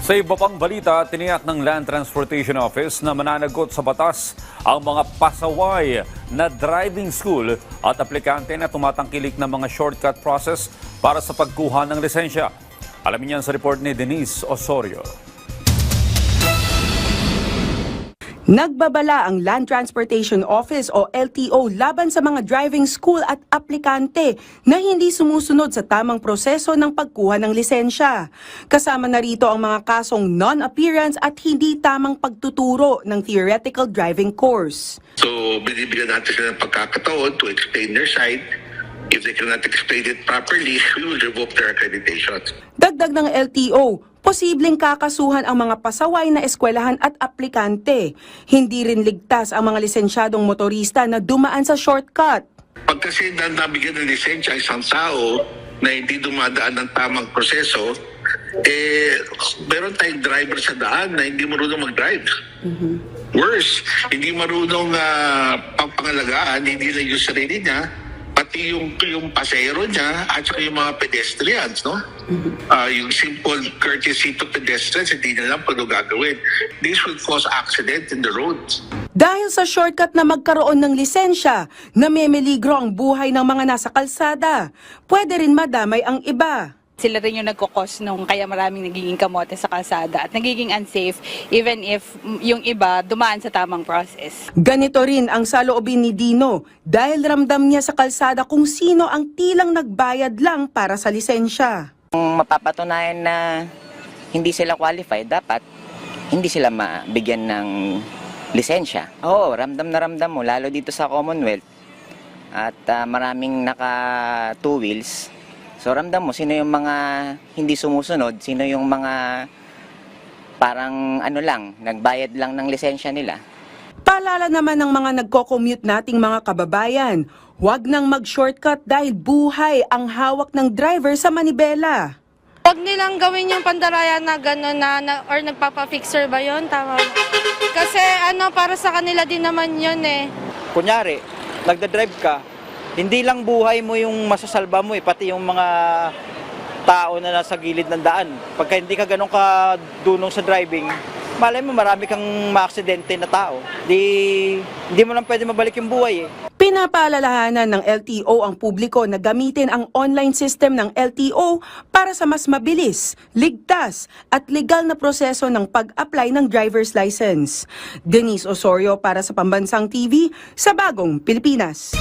Sa iba pang balita, tiniyak ng Land Transportation Office na mananagot sa batas ang mga pasaway na driving school at aplikante na tumatangkilik ng mga shortcut process para sa pagkuha ng lisensya. Alamin yan sa report ni Denise Osorio. Nagbabala ang Land Transportation Office o LTO laban sa mga driving school at aplikante na hindi sumusunod sa tamang proseso ng pagkuha ng lisensya. Kasama na rito ang mga kasong non-appearance at hindi tamang pagtuturo ng theoretical driving course. So, binibigyan natin sila ng pagkakataon to explain their side. If they cannot explain it properly, we will revoke their accreditation. Dagdag ng LTO, posibleng kakasuhan ang mga pasaway na eskwelahan at aplikante. Hindi rin ligtas ang mga lisensyadong motorista na dumaan sa shortcut. Pag kasi nabigyan ng lisensya isang tao na hindi dumadaan ng tamang proseso, meron tayong driver sa daan na hindi marunong mag-drive. Worse, hindi marunong pangalagaan, hindi na yung sarili niya, pati yung pasero niya at saka yung mga pedestrians, no? Yung simple courtesy to pedestrians, hindi na lang paano gagawin. This will cause accident in the roads. Dahil sa shortcut na magkaroon ng lisensya, namimiligro ang buhay ng mga nasa kalsada. Pwede rin madamay ang iba. Sila rin yung nagkukos nung kaya maraming nagiging kamote sa kalsada at nagiging unsafe even if yung iba dumaan sa tamang process. Ganito rin ang saloobin ni Dino dahil ramdam niya sa kalsada kung sino ang tilang nagbayad lang para sa lisensya. Kung mapapatunayan na hindi sila qualified, dapat hindi sila mabigyan ng lisensya. Oo, ramdam na ramdam mo, lalo dito sa Commonwealth at maraming naka two wheels. So ramdam mo sino yung mga hindi sumusunod, sino yung mga parang nagbayad lang ng lisensya nila. Paalala naman ng mga nagko-commute nating mga kababayan, huwag nang mag-shortcut dahil buhay ang hawak ng driver sa manibela. Huwag nilang gawin yung pandaraya na gano'n or nagpapa-fixer ba yun? Tama. Kasi para sa kanila din naman yun eh. Kunyari, nagda-drive ka, hindi lang buhay mo yung masasalba mo pati yung mga tao na nasa gilid ng daan. Pagka hindi ka ganun ka dunong sa driving, malay mo marami kang maaksidente na tao. Hindi mo lang pwede mabalik yung buhay Pinapaalalahanan ng LTO ang publiko na gamitin ang online system ng LTO para sa mas mabilis, ligtas at legal na proseso ng pag-apply ng driver's license. Denise Osorio para sa Pambansang TV sa Bagong Pilipinas.